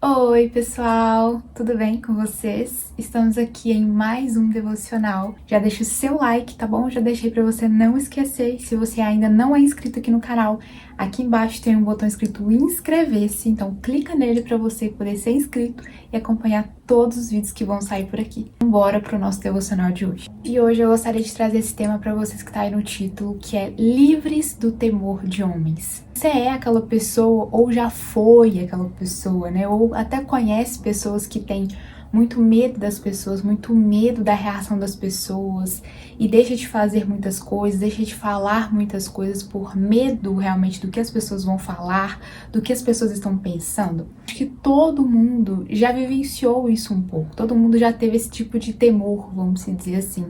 Oi, pessoal! Tudo bem com vocês? Estamos aqui em mais um devocional. Já deixa o seu like, tá bom? Já deixei para você não esquecer. Se você ainda não é inscrito aqui no canal, aqui embaixo tem um botão escrito inscrever-se, então clica nele para você poder ser inscrito e acompanhar todos os vídeos que vão sair por aqui. Bora pro nosso devocional de hoje. E hoje eu gostaria de trazer esse tema para vocês que tá aí no título, que é Livres do Temor de Homens. Você é aquela pessoa ou já foi aquela pessoa, né? Ou até conhece pessoas que têm muito medo das pessoas, muito medo da reação das pessoas e deixa de fazer muitas coisas, deixa de falar muitas coisas por medo realmente do que as pessoas vão falar, do que as pessoas estão pensando. Acho que todo mundo já vivenciou isso um pouco, todo mundo já teve esse tipo de temor, vamos dizer assim,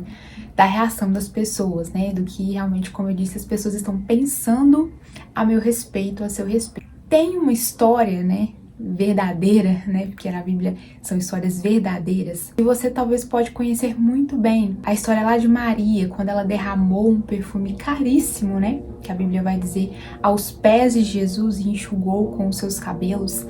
da reação das pessoas, né? Do que realmente, como eu disse, as pessoas estão pensando a meu respeito, a seu respeito. Tem uma história, né? Verdadeira, né? Porque na Bíblia são histórias verdadeiras. E você talvez pode conhecer muito bem a história lá de Maria, quando ela derramou um perfume caríssimo, né? Que a Bíblia vai dizer, aos pés de Jesus e enxugou com os seus cabelos.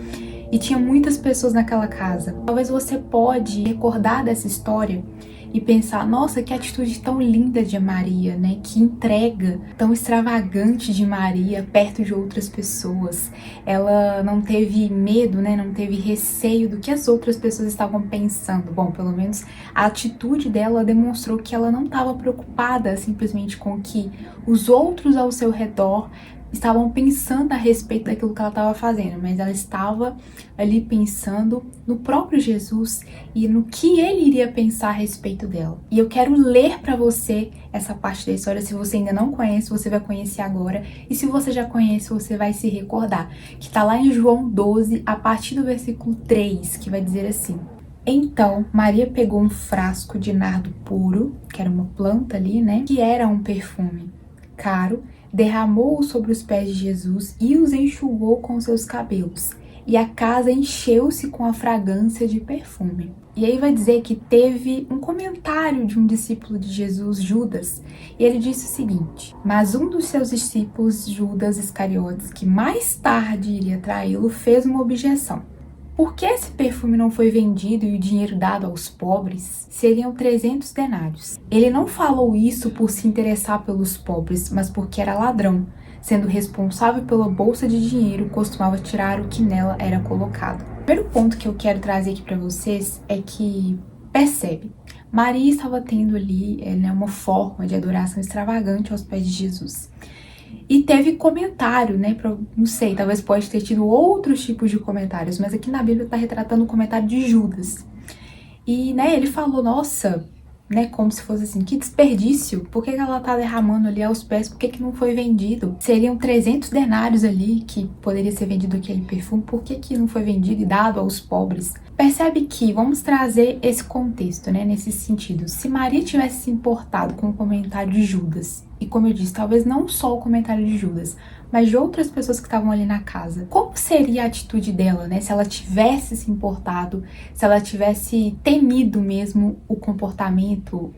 E tinha muitas pessoas naquela casa. Talvez você pode recordar dessa história e pensar, nossa, que atitude tão linda de Maria, né? Que entrega tão extravagante de Maria perto de outras pessoas. Ela não teve medo, né? Não teve receio do que as outras pessoas estavam pensando. Bom, pelo menos a atitude dela demonstrou que ela não estava preocupada simplesmente com o que os outros ao seu redor estavam pensando a respeito daquilo que ela estava fazendo, mas ela estava ali pensando no próprio Jesus e no que ele iria pensar a respeito dela. E eu quero ler para você essa parte da história. Se você ainda não conhece, você vai conhecer agora, e se você já conhece, você vai se recordar, que está lá em João 12, a partir do versículo 3, que vai dizer assim: Então, Maria pegou um frasco de nardo puro, que era uma planta ali, né, que era um perfume caro, derramou-o sobre os pés de Jesus e os enxugou com seus cabelos. E a casa encheu-se com a fragrância de perfume. E aí vai dizer que teve um comentário de um discípulo de Jesus, Judas, e ele disse o seguinte: Mas um dos seus discípulos, Judas Iscariotes, que mais tarde iria traí-lo, fez uma objeção. Por que esse perfume não foi vendido e o dinheiro dado aos pobres? Seriam 300 denários. Ele não falou isso por se interessar pelos pobres, mas porque era ladrão. Sendo responsável pela bolsa de dinheiro, costumava tirar o que nela era colocado. O primeiro ponto que eu quero trazer aqui para vocês é que, percebe, Maria estava tendo ali uma forma de adoração extravagante aos pés de Jesus. E teve comentário, né? Não sei, talvez pode ter tido outros tipos de comentários, mas aqui na Bíblia está retratando o comentário de Judas. E, né, ele falou, nossa, né, como se fosse assim, que desperdício, por que ela tá derramando ali aos pés, por que não foi vendido? Seriam 300 denários ali que poderia ser vendido aquele perfume, por que não foi vendido e dado aos pobres? Percebe que, vamos trazer esse contexto, né, nesse sentido. Se Maria tivesse se importado com o comentário de Judas, e como eu disse, talvez não só o comentário de Judas, mas de outras pessoas que estavam ali na casa, como seria a atitude dela, né? Se ela tivesse se importado, se ela tivesse temido mesmo o comportamento,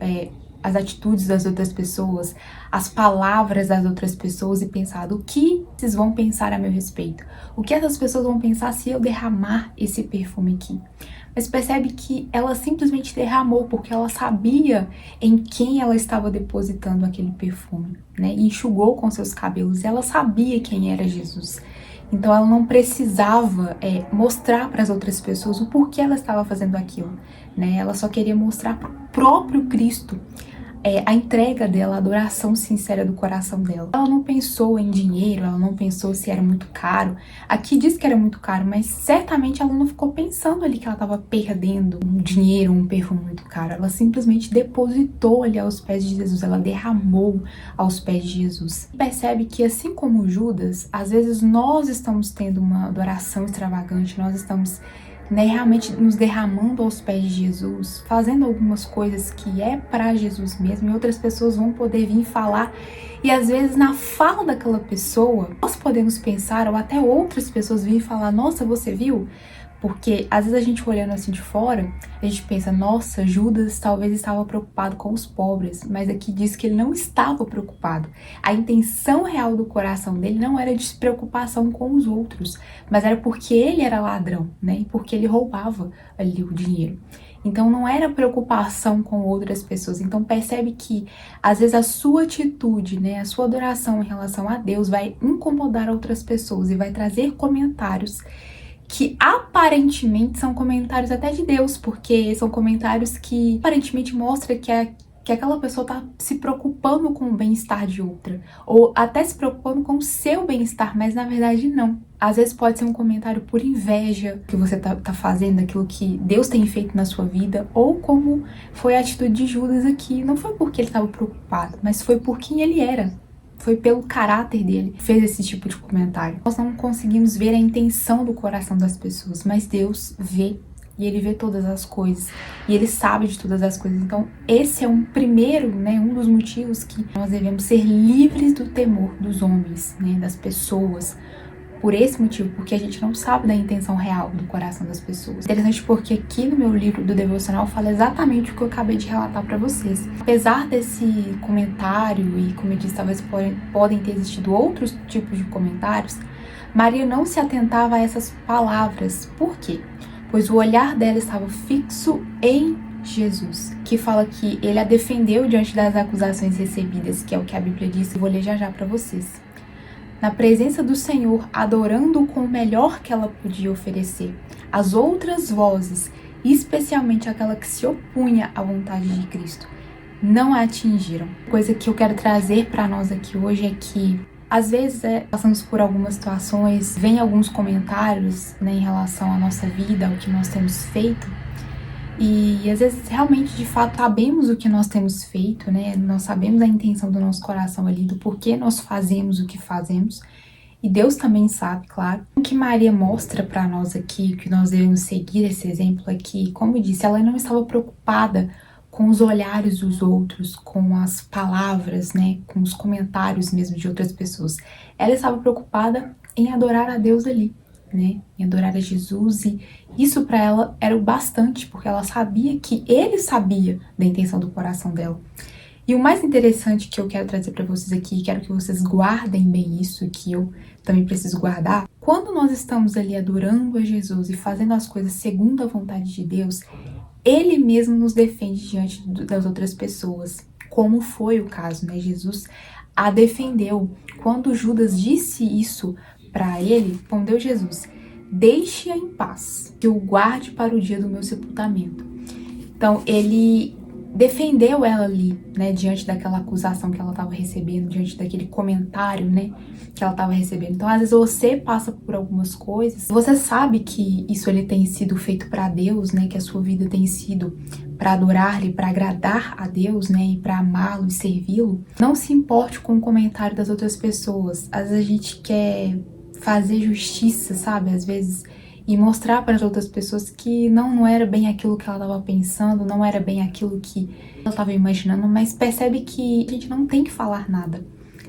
as atitudes das outras pessoas, as palavras das outras pessoas e pensado, o que vocês vão pensar a meu respeito? O que essas pessoas vão pensar se eu derramar esse perfume aqui? Mas percebe que ela simplesmente derramou porque ela sabia em quem ela estava depositando aquele perfume, né? E enxugou com seus cabelos. Ela sabia quem era Jesus. Então ela não precisava mostrar para as outras pessoas o porquê ela estava fazendo aquilo, né? Ela só queria mostrar para o próprio Cristo a entrega dela, a adoração sincera do coração dela. Ela não pensou em dinheiro, ela não pensou se era muito caro. Aqui diz que era muito caro, mas certamente ela não ficou pensando ali que ela estava perdendo um dinheiro, um perfume muito caro. Ela simplesmente depositou ali aos pés de Jesus, ela derramou aos pés de Jesus. Percebe que, assim como Judas, às vezes nós estamos tendo uma adoração extravagante, nós estamos realmente nos derramando aos pés de Jesus, fazendo algumas coisas que é para Jesus mesmo, e outras pessoas vão poder vir falar, e às vezes na fala daquela pessoa, nós podemos pensar, ou até outras pessoas virem falar, nossa, você viu? Porque às vezes a gente olhando assim de fora, a gente pensa, nossa, Judas talvez estava preocupado com os pobres, mas aqui diz que ele não estava preocupado. A intenção real do coração dele não era de preocupação com os outros, mas era porque ele era ladrão, né? E porque ele roubava ali o dinheiro. Então não era preocupação com outras pessoas. Então percebe que às vezes a sua atitude, né, a sua adoração em relação a Deus vai incomodar outras pessoas e vai trazer comentários que aparentemente são comentários até de Deus, porque são comentários que aparentemente mostram que aquela pessoa tá se preocupando com o bem-estar de outra, ou até se preocupando com o seu bem-estar, mas na verdade não. Às vezes pode ser um comentário por inveja que você tá fazendo, aquilo que Deus tem feito na sua vida, ou como foi a atitude de Judas aqui. Não foi porque ele estava preocupado, mas foi por quem ele era. Foi pelo caráter dele que fez esse tipo de comentário. Nós não conseguimos ver a intenção do coração das pessoas, mas Deus vê. E Ele vê todas as coisas. E Ele sabe de todas as coisas. Então, esse é um primeiro, né, um dos motivos que nós devemos ser livres do temor dos homens, né, das pessoas. Por esse motivo, porque a gente não sabe da intenção real do coração das pessoas. Interessante porque aqui no meu livro do devocional fala exatamente o que eu acabei de relatar para vocês. Apesar desse comentário, e como eu disse, talvez podem ter existido outros tipos de comentários, Maria não se atentava a essas palavras. Por quê? Pois o olhar dela estava fixo em Jesus, que fala que ele a defendeu diante das acusações recebidas, que é o que a Bíblia diz. Eu vou ler já para vocês. Na presença do Senhor, adorando-o com o melhor que ela podia oferecer. As outras vozes, especialmente aquela que se opunha à vontade de Cristo, não a atingiram. Coisa que eu quero trazer para nós aqui hoje é que, às vezes, passamos por algumas situações, vem alguns comentários, né, em relação à nossa vida, ao que nós temos feito, e às vezes realmente, de fato, sabemos o que nós temos feito, né? Nós sabemos a intenção do nosso coração ali, do porquê nós fazemos o que fazemos. E Deus também sabe, claro. O que Maria mostra para nós aqui, que nós devemos seguir esse exemplo aqui, como eu disse, ela não estava preocupada com os olhares dos outros, com as palavras, né? Com os comentários mesmo de outras pessoas. Ela estava preocupada em adorar a Deus ali, né, em adorar a Jesus, e isso para ela era o bastante, porque ela sabia que ele sabia da intenção do coração dela. E o mais interessante que eu quero trazer para vocês aqui, quero que vocês guardem bem isso, que eu também preciso guardar, quando nós estamos ali adorando a Jesus e fazendo as coisas segundo a vontade de Deus, ele mesmo nos defende diante das outras pessoas, como foi o caso, né? Jesus a defendeu. Quando Judas disse isso para ele, respondeu Jesus: deixe-a em paz, que o guarde para o dia do meu sepultamento. Então, ele defendeu ela ali, né, diante daquela acusação que ela estava recebendo, diante daquele comentário, né, que ela estava recebendo. Então, às vezes você passa por algumas coisas, você sabe que isso ele tem sido feito para Deus, né, que a sua vida tem sido para adorar-lhe, para agradar a Deus, né, e para amá-lo e servi-lo. Não se importe com o comentário das outras pessoas. Às vezes a gente quer fazer justiça, sabe? Às vezes, e mostrar para as outras pessoas que não era bem aquilo que ela estava pensando, não era bem aquilo que ela estava imaginando, mas percebe que a gente não tem que falar nada,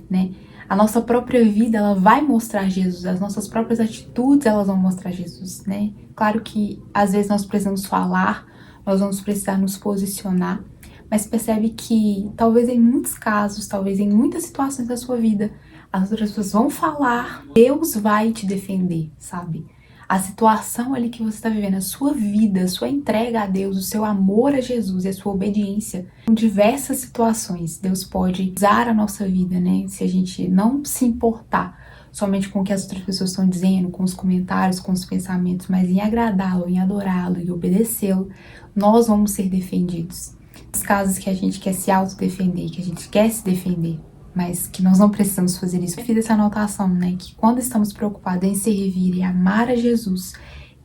né? A nossa própria vida, ela vai mostrar Jesus, as nossas próprias atitudes, elas vão mostrar Jesus, né? Claro que às vezes nós precisamos falar, nós vamos precisar nos posicionar, mas percebe que talvez em muitos casos, talvez em muitas situações da sua vida, as outras pessoas vão falar, Deus vai te defender, sabe? A situação ali que você está vivendo, a sua vida, a sua entrega a Deus, o seu amor a Jesus e a sua obediência, em diversas situações, Deus pode usar a nossa vida, né? Se a gente não se importar somente com o que as outras pessoas estão dizendo, com os comentários, com os pensamentos, mas em agradá-lo, em adorá-lo e obedecê-lo, nós vamos ser defendidos. Nos casos que a gente quer se autodefender, que a gente quer se defender, mas que nós não precisamos fazer isso. Eu fiz essa anotação, né, que quando estamos preocupados em servir e amar a Jesus,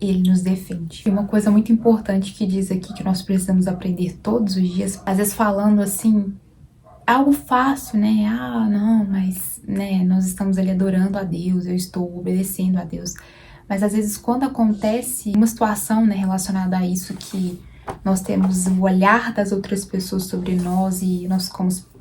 Ele nos defende. Tem uma coisa muito importante que diz aqui que nós precisamos aprender todos os dias, às vezes falando assim, algo fácil, né, não, mas, né, nós estamos ali adorando a Deus, eu estou obedecendo a Deus, mas às vezes quando acontece uma situação, né, relacionada a isso, que nós temos o olhar das outras pessoas sobre nós e nós ficamos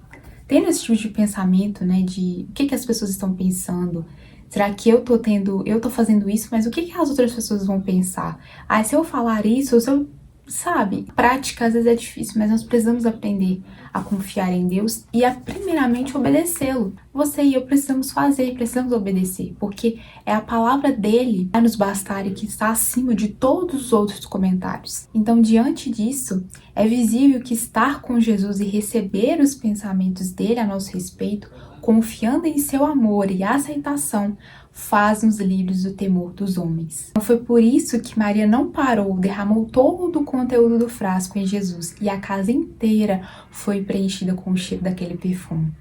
tendo esse tipo de pensamento, né, de o que as pessoas estão pensando, Será que eu tô fazendo isso, mas o que que as outras pessoas vão pensar? Ah, se eu falar isso, ou se eu, sabe? Prática às vezes é difícil, mas nós precisamos aprender a confiar em Deus e a primeiramente obedecê-lo. Você e eu precisamos precisamos obedecer, porque é a palavra dele que vai nos bastar e que está acima de todos os outros comentários. Então, diante disso, é visível que estar com Jesus e receber os pensamentos dele a nosso respeito, confiando em seu amor e aceitação, faz-nos livres do temor dos homens. Então foi por isso que Maria não parou, derramou todo o conteúdo do frasco em Jesus e a casa inteira foi preenchida com o cheiro daquele perfume.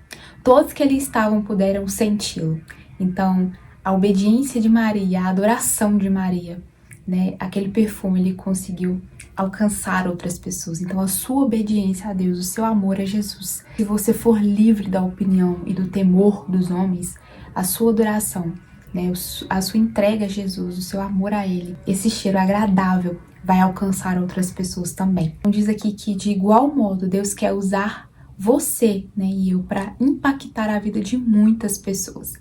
Todos que ali estavam puderam senti-lo. Então, a obediência de Maria, a adoração de Maria, né? Aquele perfume ele conseguiu alcançar outras pessoas. Então, a sua obediência a Deus, o seu amor a Jesus. Se você for livre da opinião e do temor dos homens, a sua adoração, né? A sua entrega a Jesus, o seu amor a Ele, esse cheiro agradável vai alcançar outras pessoas também. Então, diz aqui que de igual modo Deus quer usar você, né, e eu para impactar a vida de muitas pessoas.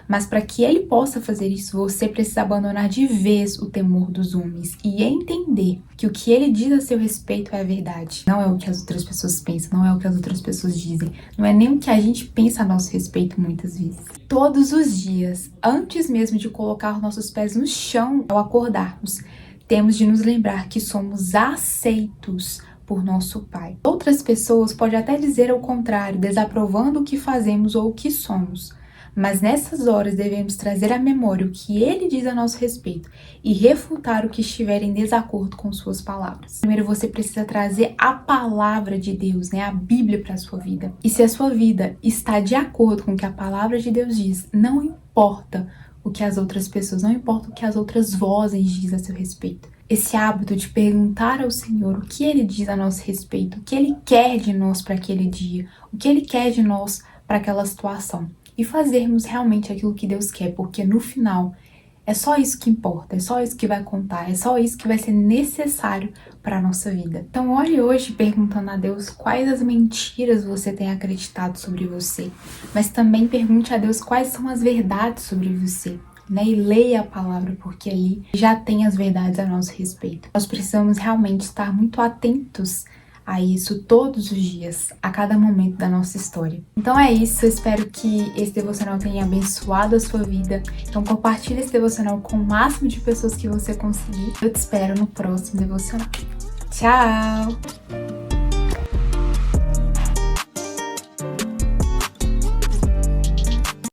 Mas para que ele possa fazer isso, você precisa abandonar de vez o temor dos homens e entender que o que ele diz a seu respeito é a verdade. Não é o que as outras pessoas pensam, não é o que as outras pessoas dizem, não é nem o que a gente pensa a nosso respeito muitas vezes. Todos os dias, antes mesmo de colocar nossos pés no chão ao acordarmos, temos de nos lembrar que somos aceitos por nosso Pai. Outras pessoas podem até dizer ao contrário, desaprovando o que fazemos ou o que somos. Mas nessas horas devemos trazer à memória o que ele diz a nosso respeito e refutar o que estiver em desacordo com suas palavras. Primeiro você precisa trazer a palavra de Deus, né, a Bíblia para a sua vida. E se a sua vida está de acordo com o que a palavra de Deus diz, não importa o que as outras pessoas, não importa o que as outras vozes dizem a seu respeito. Esse hábito de perguntar ao Senhor o que Ele diz a nosso respeito, o que Ele quer de nós para aquele dia, o que Ele quer de nós para aquela situação. E fazermos realmente aquilo que Deus quer, porque no final é só isso que importa, é só isso que vai contar, é só isso que vai ser necessário para a nossa vida. Então olhe hoje perguntando a Deus quais as mentiras você tem acreditado sobre você, mas também pergunte a Deus quais são as verdades sobre você. Né, e leia a palavra, porque ali já tem as verdades a nosso respeito. Nós precisamos realmente estar muito atentos a isso todos os dias, a cada momento da nossa história. Então é isso, eu espero que esse devocional tenha abençoado a sua vida. Então compartilhe esse devocional com o máximo de pessoas que você conseguir. Eu te espero no próximo devocional. Tchau!